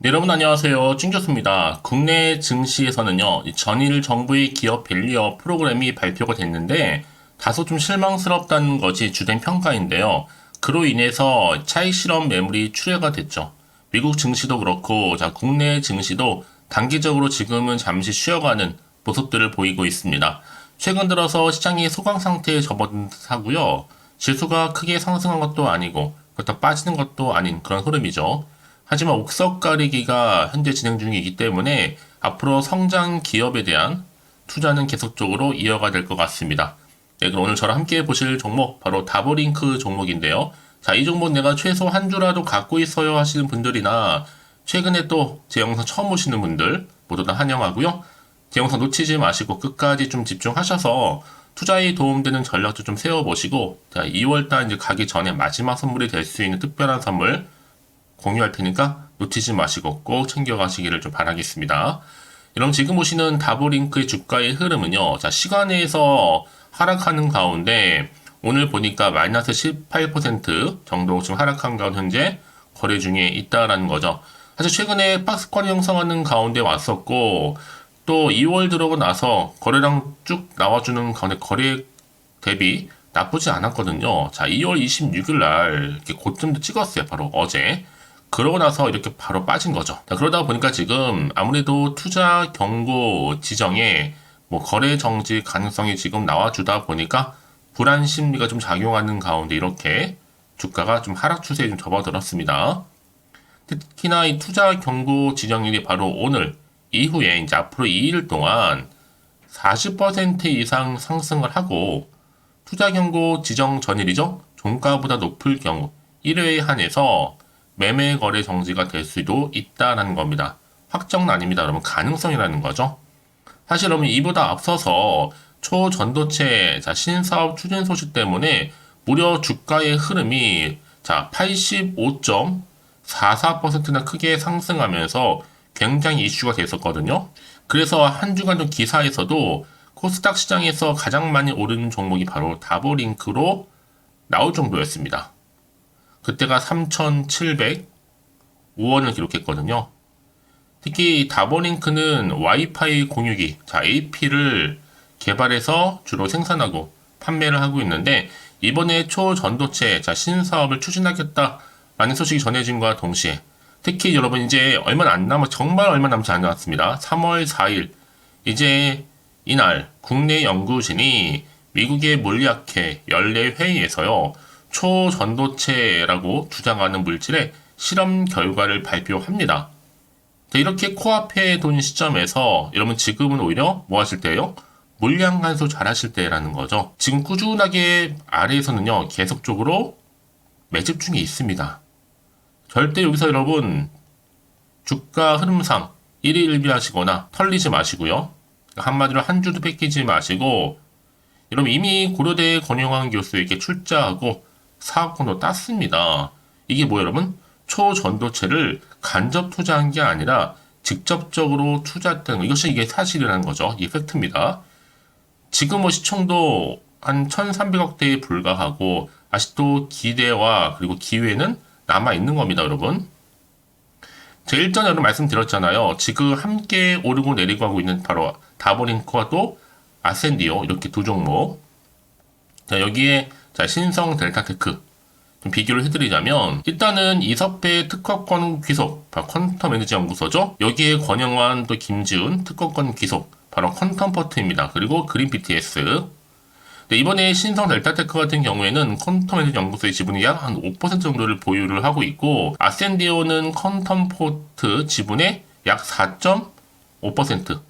네, 여러분 안녕하세요. 찡교수입니다. 국내 증시에서는요, 이 전일 정부의 기업 밸류업 프로그램이 발표가 됐는데 다소 좀 실망스럽다는 것이 주된 평가인데요. 그로 인해서 차익 실험 매물이 출회가 됐죠. 미국 증시도 그렇고, 자, 국내 증시도 단기적으로 지금은 잠시 쉬어가는 모습들을 보이고 있습니다. 최근 들어서 시장이 소강 상태에 접어들고요. 지수가 크게 상승한 것도 아니고, 그렇다고 빠지는 것도 아닌 그런 흐름이죠. 하지만 옥석 가리기가 현재 진행 중이기 때문에 앞으로 성장 기업에 대한 투자는 계속적으로 이어가 될 것 같습니다. 네, 그럼 오늘 저랑 함께 보실 종목 바로 다보링크 종목인데요. 자, 이 종목 내가 최소 한 주라도 갖고 있어요 하시는 분들이나 최근에 또 제 영상 처음 보시는 분들 모두 다 환영하고요. 제 영상 놓치지 마시고 끝까지 좀 집중하셔서 투자에 도움되는 전략도 좀 세워보시고, 자, 2월달 이제 가기 전에 마지막 선물이 될 수 있는 특별한 선물 공유할 테니까 놓치지 마시고 꼭 챙겨가시기를 좀 바라겠습니다. 그럼 지금 보시는 다보링크의 주가의 흐름은요. 자, 시간에서 하락하는 가운데 오늘 보니까 마이너스 18% 정도 지금 하락한 가운데 현재 거래 중에 있다라는 거죠. 사실 최근에 박스권 형성하는 가운데 왔었고 또 2월 들어오고 나서 거래량 쭉 나와주는 가운데 거래 대비 나쁘지 않았거든요. 자, 2월 26일 날 이렇게 고점도 찍었어요. 바로 어제. 그러고 나서 이렇게 바로 빠진 거죠. 자, 그러다 보니까 지금 아무래도 투자 경고 지정에 뭐 거래 정지 가능성이 지금 나와주다 보니까 불안 심리가 좀 작용하는 가운데 이렇게 주가가 좀 하락 추세에 좀 접어들었습니다. 특히나 이 투자 경고 지정일이 바로 오늘 이후에 이제 앞으로 2일 동안 40% 이상 상승을 하고 투자 경고 지정 전일이죠. 종가보다 높을 경우 1회에 한해서 매매 거래 정지가 될 수도 있다는 겁니다. 확정은 아닙니다. 여러분 가능성이라는 거죠. 사실 여러분 이보다 앞서서 초전도체 신사업 추진 소식 때문에 무려 주가의 흐름이 85.44%나 크게 상승하면서 굉장히 이슈가 됐었거든요. 그래서 한 주간 좀 기사에서도 코스닥 시장에서 가장 많이 오르는 종목이 바로 다보링크로 나올 정도였습니다. 그때가 3,705원을 기록했거든요. 특히 다보링크는 와이파이 공유기, AP를 개발해서 주로 생산하고 판매를 하고 있는데 이번에 초전도체, 신사업을 추진하겠다라는 소식이 전해진과 동시에 특히 여러분 이제 정말 얼마 남지 않았습니다. 3월 4일 이제 이날 국내 연구진이 미국의 물리학회 연례 회의에서요. 초전도체라고 주장하는 물질의 실험 결과를 발표합니다. 이렇게 코앞에 둔 시점에서 여러분 지금은 오히려 뭐 하실 때예요? 물량 간수 잘 하실 때라는 거죠. 지금 꾸준하게 아래에서는요. 계속적으로 매집 중에 있습니다. 절대 여기서 여러분 주가 흐름상 일희일비하시거나 털리지 마시고요. 한마디로 한 주도 뺏기지 마시고 여러분 이미 고려대 권영환 교수에게 출자하고 사업권도 땄습니다. 이게 뭐예요, 여러분? 초전도체를 간접 투자한 게 아니라 직접적으로 투자했다는 거. 이게 사실이라는 거죠. 이게 팩트입니다. 지금 뭐 시총도 한 1,300억대에 불과하고 아직도 기대와 그리고 기회는 남아 있는 겁니다, 여러분. 제가 일전에 여러분 말씀드렸잖아요. 지금 함께 오르고 내리고 하고 있는 바로 다보링크와 또 아센디오 이렇게 두 종목. 자, 여기에 신성 델타테크 좀 비교를 해드리자면 일단은 이석배 특허권 귀속 바로 퀀텀 에너지 연구소죠. 여기에 권영환 또 김지훈 특허권 귀속 바로 퀀텀포트입니다. 그리고 그린 BTS. 네, 이번에 신성 델타테크 같은 경우에는 퀀텀 에너지 연구소의 지분이 약 한 5% 정도를 보유를 하고 있고 아센디오는 퀀텀포트 지분의 약 4.5%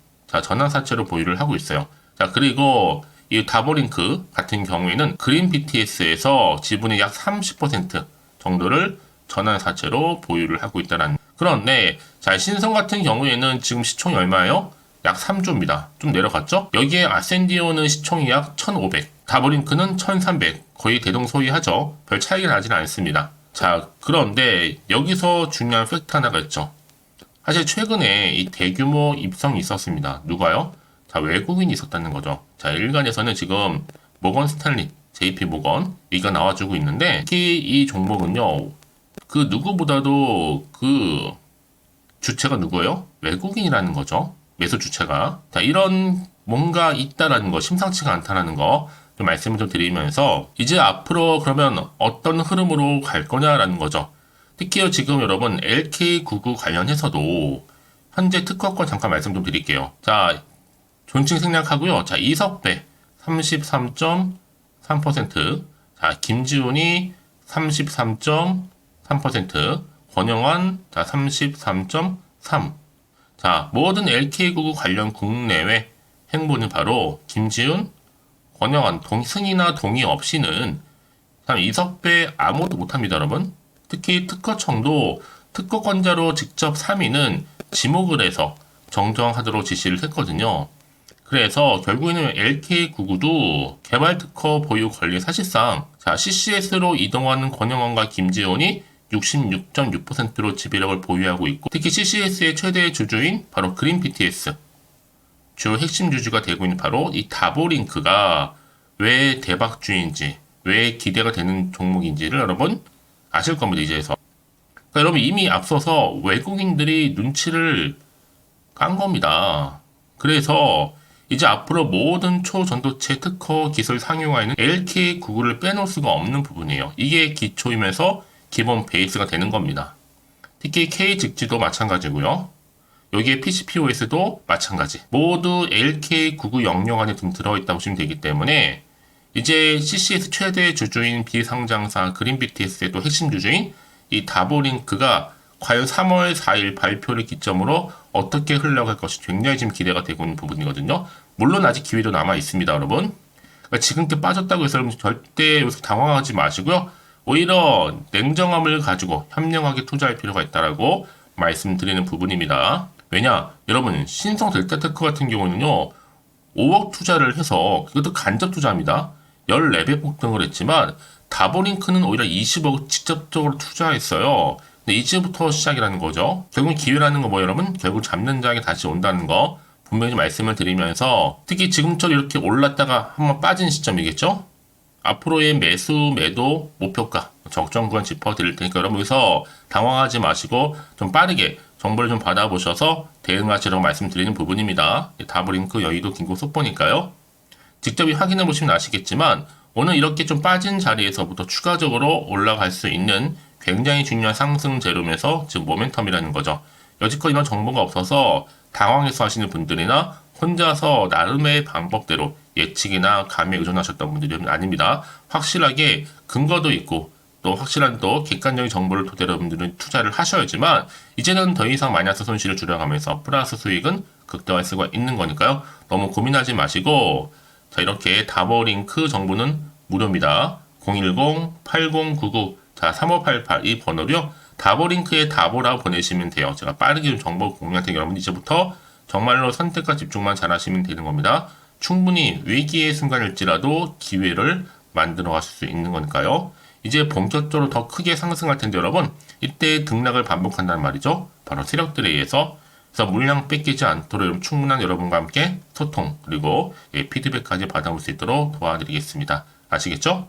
전환사채로 보유를 하고 있어요. 자, 그리고 이 다보링크 같은 경우에는 그린 BTS에서 지분의 약 30% 정도를 전환사채로 보유를 하고 있다는. 그런데 신성 같은 경우에는 지금 시총이 얼마예요? 약 3조입니다. 좀 내려갔죠? 여기에 아센디오는 시총이 약 1,500, 다보링크는 1,300, 거의 대동소이하죠. 별 차이가 나지는 않습니다. 자, 그런데 여기서 중요한 팩트 하나가 있죠. 사실 최근에 이 대규모 입성이 있었습니다. 누가요? 외국인이 있었다는 거죠. 일간에서는 지금 모건 스탠리, JP 모건 이가 나와주고 있는데 특히 이 종목은요. 그 누구보다도 그 주체가 누구예요? 외국인이라는 거죠. 매수 주체가. 자, 이런 뭔가 있다라는 거, 심상치가 않다라는 거 좀 말씀을 좀 드리면서 이제 앞으로 그러면 어떤 흐름으로 갈 거냐라는 거죠. 특히 지금 여러분 LK99 관련해서도 현재 특허권 잠깐 말씀 좀 드릴게요. 자, 존칭 생략하고요. 자, 이석배 33.3%, 자, 김지훈이 33.3%, 권영환 자 33.3. 자, 모든 LK99 관련 국내외 행보는 바로 김지훈, 권영환 승인이나 동의 없이는 참 이석배 아무것도 못합니다, 여러분. 특히 특허청도 특허권자로 직접 3위는 지목을 해서 정정하도록 지시를 했거든요. 그래서 결국에는 LK99도 개발 특허 보유 권리 사실상 자, CCS로 이동하는 권영환과 김지훈이 66.6%로 지배력을 보유하고 있고, 특히 CCS의 최대 주주인 바로 그린 BTS 주요 핵심 주주가 되고 있는 바로 이 다보링크가 왜 대박주인지, 왜 기대가 되는 종목인지를 여러분 아실 겁니다, 이제서. 그러니까 여러분 이미 앞서서 외국인들이 눈치를 깐 겁니다. 그래서 이제 앞으로 모든 초전도체 특허 기술 상용화에는 LK99를 빼놓을 수가 없는 부분이에요. 이게 기초이면서 기본 베이스가 되는 겁니다. 특히 K-직지도 마찬가지고요. 여기에 PCPOS도 마찬가지. 모두 LK99 영역 안에 좀 들어있다고 보시면 되기 때문에 이제 CCS 최대 주주인 비상장사 그린BTS의 또 핵심 주주인 이 다보링크가 과연 3월 4일 발표를 기점으로 어떻게 흘러갈 것이 굉장히 지금 기대가 되고 있는 부분이거든요. 물론 아직 기회도 남아 있습니다, 여러분. 그러니까 지금께 빠졌다고 해서 여러분 절대 여기서 당황하지 마시고요. 오히려 냉정함을 가지고 현명하게 투자할 필요가 있다라고 말씀드리는 부분입니다. 왜냐, 여러분 신성 델타테크 같은 경우는요 5억 투자를 해서 그것도 간접 투자입니다. 14배 폭등을 했지만 다보링크는 오히려 20억을 직접적으로 투자했어요. 근데 이제부터 시작이라는 거죠. 결국 기회라는 거 뭐 여러분? 결국 잡는 자에게 다시 온다는 거 분명히 말씀을 드리면서, 특히 지금처럼 이렇게 올랐다가 한번 빠진 시점이겠죠? 앞으로의 매수, 매도, 목표가, 적정 구간 짚어드릴 테니까 여러분 여기서 당황하지 마시고 좀 빠르게 정보를 좀 받아보셔서 대응하시라고 말씀드리는 부분입니다. 다보링크 여의도 긴급 속보니까요. 직접 확인해 보시면 아시겠지만 오늘 이렇게 좀 빠진 자리에서부터 추가적으로 올라갈 수 있는 굉장히 중요한 상승 재료면서 지금 모멘텀이라는 거죠. 여지껏 이런 정보가 없어서 당황해서 하시는 분들이나 혼자서 나름의 방법대로 예측이나 감에 의존하셨던 분들이 아닙니다. 확실하게 근거도 있고 또 확실한 또 객관적인 정보를 토대로 여러분들은 투자를 하셔야지만 이제는 더 이상 마이너스 손실을 줄여가면서 플러스 수익은 극대화할 수가 있는 거니까요. 너무 고민하지 마시고, 자, 이렇게 다보링크 정보는 무료입니다. 010-8099 자 3588 이 번호로요. 다보링크에 다보라고 보내시면 돼요. 제가 빠르게 좀 정보 공유할 테니까 여러분 이제부터 정말로 선택과 집중만 잘 하시면 되는 겁니다. 충분히 위기의 순간일지라도 기회를 만들어 가실 수 있는 거니까요. 이제 본격적으로 더 크게 상승할 텐데 여러분 이때 등락을 반복한다는 말이죠. 바로 세력들에 의해서. 그래서 물량 뺏기지 않도록 충분한 여러분과 함께 소통 그리고 피드백까지 받아볼 수 있도록 도와드리겠습니다. 아시겠죠?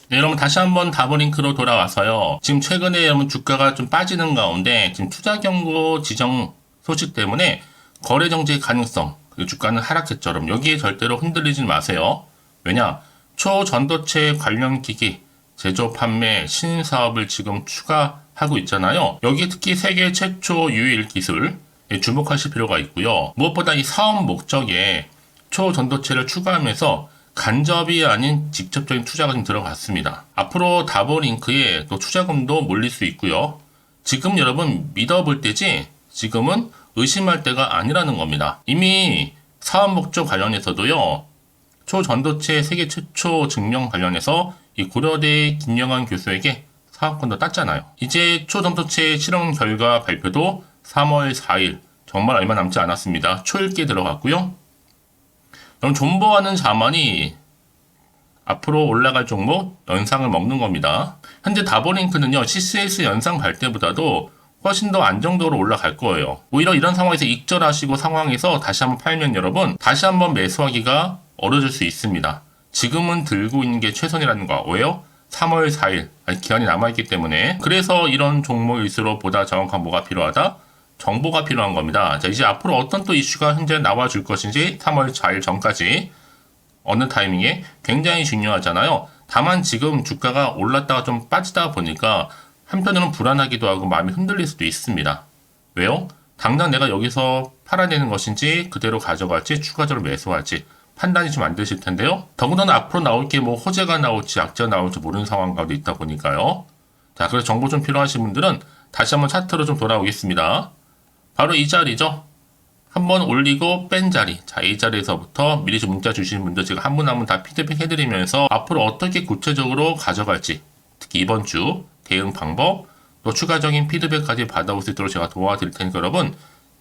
네, 여러분 다시 한번 다보링크로 돌아와서요. 지금 최근에 여러분 주가가 좀 빠지는 가운데 지금 투자 경고 지정 소식 때문에 거래 정지의 가능성, 그리고 주가는 하락했죠. 여러분 여기에 절대로 흔들리지 마세요. 왜냐? 초전도체 관련 기기 제조 판매 신사업을 지금 추가하고 있잖아요. 여기에 특히 세계 최초 유일 기술 주목하실 필요가 있고요. 무엇보다 이 사업 목적에 초전도체를 추가하면서 간접이 아닌 직접적인 투자가 좀 들어갔습니다. 앞으로 다보링크에 또 투자금도 몰릴 수 있고요. 지금 여러분 믿어볼 때지 지금은 의심할 때가 아니라는 겁니다. 이미 사업 목적 관련해서도요. 초전도체 세계 최초 증명 관련해서 이 고려대 김영환 교수에게 사업권도 땄잖아요. 이제 초전도체 실험 결과 발표도 3월 4일 정말 얼마 남지 않았습니다. 초읽기에 들어갔고요. 그럼 존버하는 자만이 앞으로 올라갈 종목 연상을 먹는 겁니다. 현재 다보링크는요. CCS 연상 갈 때보다도 훨씬 더 안정적으로 올라갈 거예요. 오히려 이런 상황에서 익절하시고 상황에서 다시 한번 팔면 여러분 다시 한번 매수하기가 어려질 수 있습니다. 지금은 들고 있는 게 최선이라는 거. 왜요? 3월 4일 기한이 남아있기 때문에. 그래서 이런 종목일수록 보다 정확한 뭐가 필요하다? 정보가 필요한 겁니다. 자, 이제 앞으로 어떤 또 이슈가 현재 나와줄 것인지 3월 4일 전까지 어느 타이밍에 굉장히 중요하잖아요. 다만 지금 주가가 올랐다가 좀 빠지다 보니까 한편으로는 불안하기도 하고 마음이 흔들릴 수도 있습니다. 왜요? 당장 내가 여기서 팔아야 되는 것인지 그대로 가져갈지 추가적으로 매수할지 판단이 좀 안 되실 텐데요. 더군다나 앞으로 나올 게 뭐 호재가 나올지 악재가 나올지 모르는 상황 가운데 있다 보니까요. 자, 그래서 정보 좀 필요하신 분들은 다시 한번 차트로 좀 돌아오겠습니다. 바로 이 자리죠. 한번 올리고 뺀 자리. 자, 이 자리에서부터 미리 좀 문자 주시는 분들 제가 한 분 한 분 다 피드백 해드리면서 앞으로 어떻게 구체적으로 가져갈지, 특히 이번 주 대응 방법, 또 추가적인 피드백까지 받아올 수 있도록 제가 도와드릴 테니까 여러분,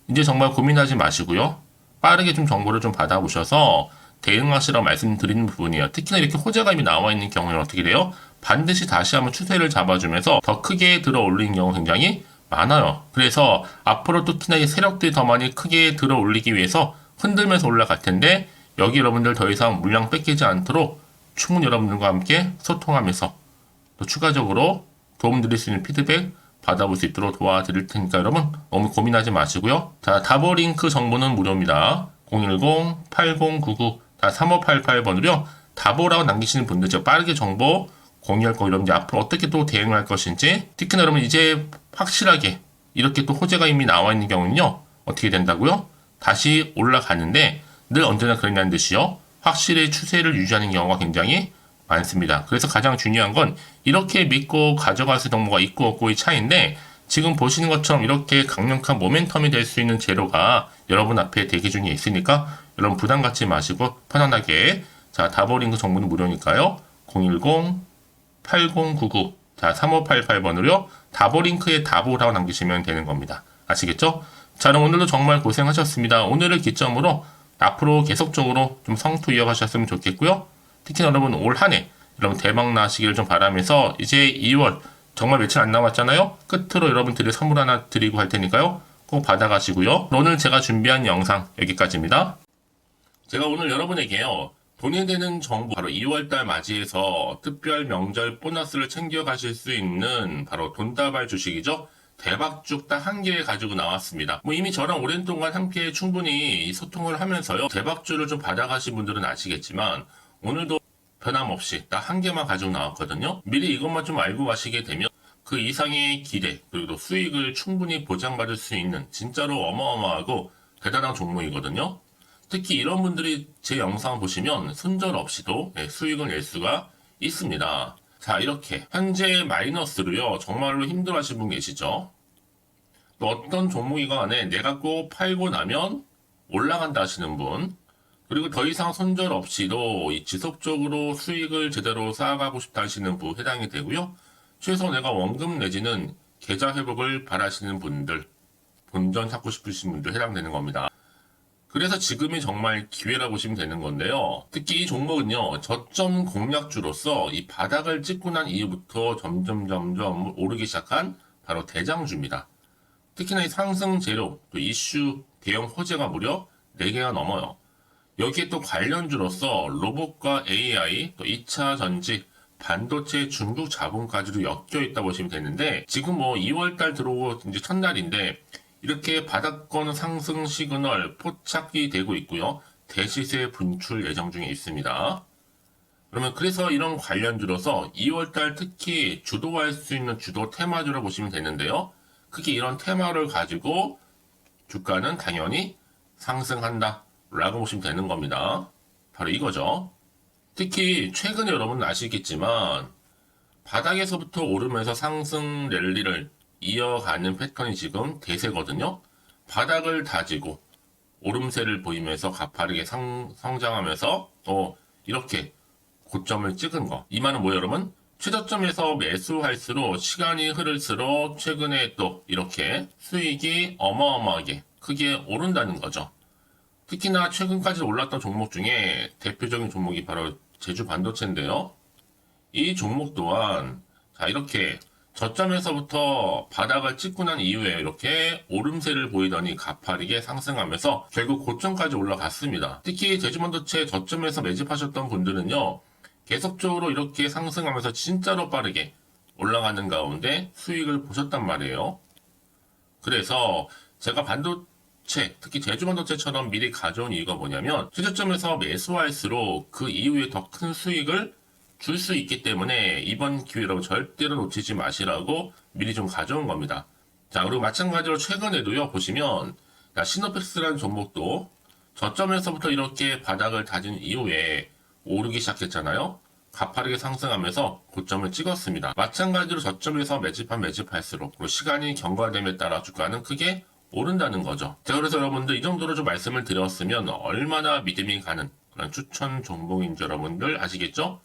이제 정말 고민하지 마시고요. 빠르게 좀 정보를 좀 받아보셔서 대응하시라고 말씀드리는 부분이에요. 특히나 이렇게 호재가 이미 나와 있는 경우는 어떻게 돼요? 반드시 다시 한번 추세를 잡아주면서 더 크게 들어 올리는 경우 굉장히 많아요. 그래서 앞으로 특히나 이 세력들이 더 많이 크게 들어 올리기 위해서 흔들면서 올라갈 텐데 여기 여러분들 더 이상 물량 뺏기지 않도록 충분히 여러분들과 함께 소통하면서 또 추가적으로 도움드릴 수 있는 피드백 받아볼 수 있도록 도와드릴 테니까 여러분 너무 고민하지 마시고요. 자, 다보링크 정보는 무료입니다. 010-8099-3588번으로요. 다보라고 남기시는 분들 제가 빠르게 정보 공유할 거 여러분들 앞으로 어떻게 또 대응할 것인지 특히나 여러분 이제 확실하게 이렇게 또 호재가 이미 나와 있는 경우는요. 어떻게 된다고요? 다시 올라가는데 늘 언제나 그러냐는 듯이요. 확실히 추세를 유지하는 경우가 굉장히 많습니다. 그래서 가장 중요한 건 이렇게 믿고 가져갈 수 있는 정보가 있고 없고의 차이인데 지금 보시는 것처럼 이렇게 강력한 모멘텀이 될 수 있는 재료가 여러분 앞에 대기 중에 있으니까 여러분 부담 갖지 마시고 편안하게 자 다보링크 정보는 무료니까요. 010-8099 자 3588번으로요. 다보링크에 다보라고 남기시면 되는 겁니다. 아시겠죠? 자 그럼 오늘도 정말 고생하셨습니다. 오늘을 기점으로 앞으로 계속적으로 좀 성투 이어가셨으면 좋겠고요. 특히 여러분 올 한 해 여러분 대박 나시기를 좀 바라면서 이제 2월 정말 며칠 안 남았잖아요. 끝으로 여러분들이 선물 하나 드리고 할 테니까요. 꼭 받아가시고요. 오늘 제가 준비한 영상 여기까지입니다. 제가 오늘 여러분에게요. 돈이 되는 정보 바로 2월달 맞이해서 특별 명절 보너스를 챙겨가실 수 있는 바로 돈다발 주식이죠. 대박죽 딱 한 개 가지고 나왔습니다. 뭐 이미 저랑 오랜 동안 함께 충분히 소통을 하면서요. 대박주를 좀 받아가신 분들은 아시겠지만 오늘도 변함없이 딱 한 개만 가지고 나왔거든요. 미리 이것만 좀 알고 가시게 되면 그 이상의 기대 그리고 수익을 충분히 보장받을 수 있는 진짜로 어마어마하고 대단한 종목이거든요. 특히 이런 분들이 제 영상 보시면 손절 없이도 수익을 낼 수가 있습니다. 자 이렇게 현재 마이너스로요. 정말로 힘들어하시는 분 계시죠. 또 어떤 종목이간에 내가 꼭 팔고 나면 올라간다 하시는 분 그리고 더 이상 손절 없이도 지속적으로 수익을 제대로 쌓아가고 싶다 하시는 분 해당이 되고요. 최소 내가 원금 내지는 계좌 회복을 바라시는 분들, 본전 찾고 싶으신 분들 해당되는 겁니다. 그래서 지금이 정말 기회라고 보시면 되는 건데요. 특히 이 종목은요, 저점 공략주로서 이 바닥을 찍고 난 이후부터 점점 오르기 시작한 바로 대장주입니다. 특히나 이 상승 재료, 또 이슈, 대형 호재가 무려 4개가 넘어요. 여기에 또 관련주로서 로봇과 AI, 또 2차 전지, 반도체 중국 자본까지도 엮여 있다 보시면 되는데 지금 뭐 2월달 들어오고 이제 첫날인데 이렇게 바닥권 상승 시그널 포착이 되고 있고요. 대시세 분출 예정 중에 있습니다. 그러면 그래서 이런 관련주로서 2월달 특히 주도할 수 있는 주도 테마주로 보시면 되는데요. 크게 이런 테마를 가지고 주가는 당연히 상승한다 라고 보시면 되는 겁니다. 바로 이거죠. 특히 최근에 여러분은 아시겠지만 바닥에서부터 오르면서 상승 랠리를 이어가는 패턴이 지금 대세거든요. 바닥을 다지고 오름세를 보이면서 가파르게 성장하면서 또 이렇게 고점을 찍은 거. 이 말은 뭐예요, 여러분? 최저점에서 매수할수록 시간이 흐를수록 최근에 또 이렇게 수익이 어마어마하게 크게 오른다는 거죠. 특히나 최근까지 올랐던 종목 중에 대표적인 종목이 바로 제주 반도체인데요. 이 종목 또한 자 이렇게 저점에서부터 바닥을 찍고 난 이후에 이렇게 오름세를 보이더니 가파르게 상승하면서 결국 고점까지 올라갔습니다. 특히 제주 반도체 저점에서 매집하셨던 분들은요. 계속적으로 이렇게 상승하면서 진짜로 빠르게 올라가는 가운데 수익을 보셨단 말이에요. 그래서 제가 반도체, 특히 제주반도체처럼 미리 가져온 이유가 뭐냐면 최저점에서 매수할수록 그 이후에 더 큰 수익을 줄 수 있기 때문에 이번 기회로 절대로 놓치지 마시라고 미리 좀 가져온 겁니다. 자, 그리고 마찬가지로 최근에도요, 보시면 시노펙스라는 종목도 저점에서부터 이렇게 바닥을 다진 이후에 오르기 시작했잖아요. 가파르게 상승하면서 고점을 찍었습니다. 마찬가지로 저점에서 매집할수록 시간이 경과됨에 따라 주가는 크게 오른다는 거죠. 자, 그래서 여러분들 이 정도로 좀 말씀을 드렸으면 얼마나 믿음이 가는 그런 추천 종목인지 여러분들 아시겠죠?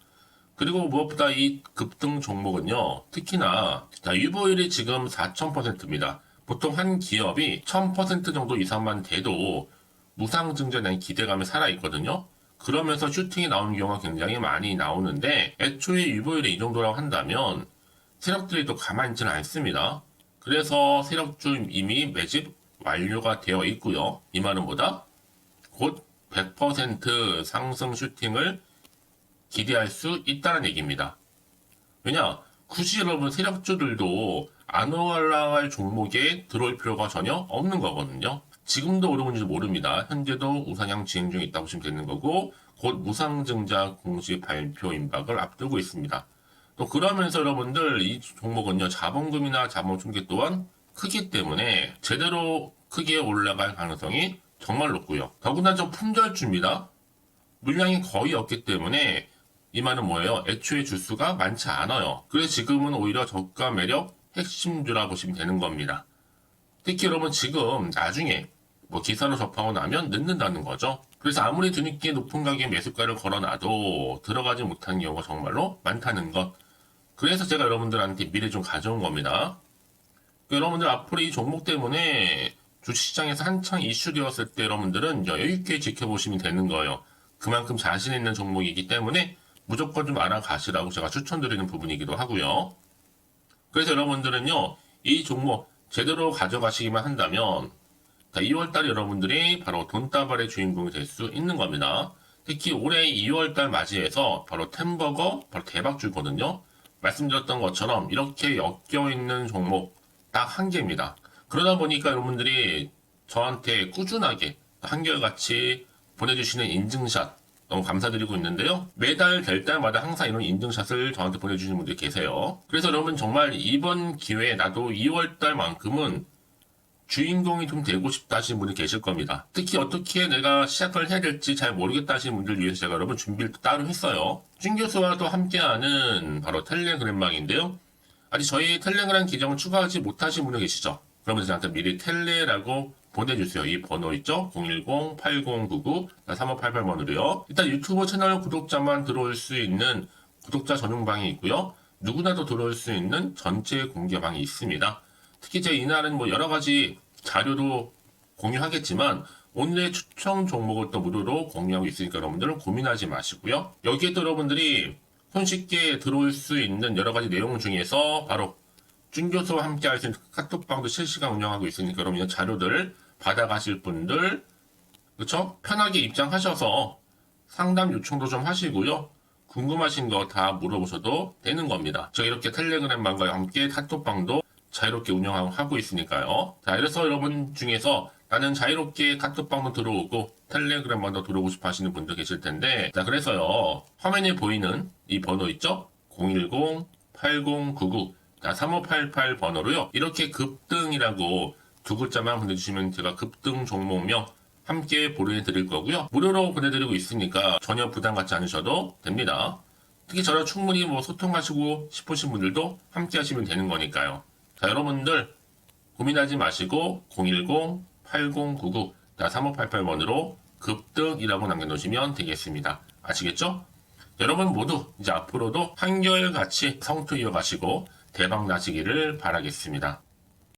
그리고 무엇보다 이 급등 종목은요, 특히나 유보율이 지금 4000%입니다. 보통 한 기업이 1000% 정도 이상만 돼도 무상증자에 대한 기대감이 살아있거든요. 그러면서 슈팅이 나오는 경우가 굉장히 많이 나오는데 애초에 유보율이 이 정도라고 한다면 세력들이 또 가만히 있지는 않습니다. 그래서 세력주 이미 매집 완료가 되어 있고요. 이 말은 뭐다? 곧 100% 상승 슈팅을 기대할 수 있다는 얘기입니다. 왜냐? 굳이 여러분 세력주들도 안 올라갈 종목에 들어올 필요가 전혀 없는 거거든요. 지금도 오르고 있는지 모릅니다. 현재도 우상향 진행 중에 있다고 보시면 되는 거고 곧 무상증자 공식 발표 임박을 앞두고 있습니다. 또 그러면서 여러분들 이 종목은요 자본금이나 자본 충격 또한 크기 때문에 제대로 크게 올라갈 가능성이 정말 높고요. 더군다나 좀 품절주입니다. 물량이 거의 없기 때문에 이 말은 뭐예요? 애초에 주수가 많지 않아요. 그래서 지금은 오히려 저가 매력 핵심주라 보시면 되는 겁니다. 특히 여러분 지금 나중에 기사로 접하고 나면 늦는다는 거죠. 그래서 아무리 뒤늦게 높은 가격에 매수가를 걸어놔도 들어가지 못하는 경우가 정말로 많다는 것. 그래서 제가 여러분들한테 미리 좀 가져온 겁니다. 여러분들 앞으로 이 종목 때문에 주식시장에서 한창 이슈되었을 때 여러분들은 여유있게 지켜보시면 되는 거예요. 그만큼 자신 있는 종목이기 때문에 무조건 좀 알아가시라고 제가 추천드리는 부분이기도 하고요. 그래서 여러분들은요, 이 종목 제대로 가져가시기만 한다면 2월달에 여러분들이 바로 돈다발의 주인공이 될 수 있는 겁니다. 특히 올해 2월달 맞이해서 바로 템버거 바로 대박주거든요. 말씀드렸던 것처럼 이렇게 엮여있는 종목 딱 한 개입니다. 그러다 보니까 여러분들이 저한테 꾸준하게 한결같이 보내주시는 인증샷 너무 감사드리고 있는데요. 매달 될 때마다 항상 이런 인증샷을 저한테 보내주시는 분들이 계세요. 그래서 여러분 정말 이번 기회에 나도 2월달만큼은 주인공이 좀 되고 싶다 하시는 분이 계실 겁니다. 특히 어떻게 내가 시작을 해야 될지 잘 모르겠다 하시는 분들 위해서 제가 여러분 준비를 따로 했어요. 준 교수와도 함께하는 바로 텔레그램방인데요. 아직 저희 텔레그램 계정을 추가하지 못하신 분이 계시죠? 그러면 저한테 미리 텔레라고 보내주세요. 이 번호 있죠? 010-8099-3588번으로요. 일단 유튜브 채널 구독자만 들어올 수 있는 구독자 전용방이 있고요. 누구나도 들어올 수 있는 전체 공개방이 있습니다. 특히 제 이날은 여러 가지 자료도 공유하겠지만 오늘의 추천 종목을 또 무료로 공유하고 있으니까 여러분들은 고민하지 마시고요. 여기에도 여러분들이 손쉽게 들어올 수 있는 여러 가지 내용 중에서 바로 준교수와 함께 할 수 있는 카톡방도 실시간 운영하고 있으니까 여러분 자료들 받아가실 분들 그쵸? 편하게 입장하셔서 상담 요청도 좀 하시고요. 궁금하신 거 다 물어보셔도 되는 겁니다. 제가 이렇게 텔레그램방과 함께 카톡방도 자유롭게 운영하고 있으니까요. 자, 그래서 여러분 중에서 나는 자유롭게 카톡방도 들어오고 텔레그램방도 들어오고 싶어 하시는 분들 계실 텐데, 자, 그래서요, 화면에 보이는 이 번호 있죠? 010-8099-3588 번호로요, 이렇게 급등이라고 두 글자만 보내주시면 제가 급등 종목명 함께 보내드릴 거고요. 무료로 보내드리고 있으니까 전혀 부담 갖지 않으셔도 됩니다. 특히 저랑 충분히 소통하시고 싶으신 분들도 함께 하시면 되는 거니까요. 자, 여러분들 고민하지 마시고 010-8099-3588번으로 급등이라고 남겨놓으시면 되겠습니다. 아시겠죠? 여러분 모두 이제 앞으로도 한결같이 성투 이어가시고 대박 나시기를 바라겠습니다.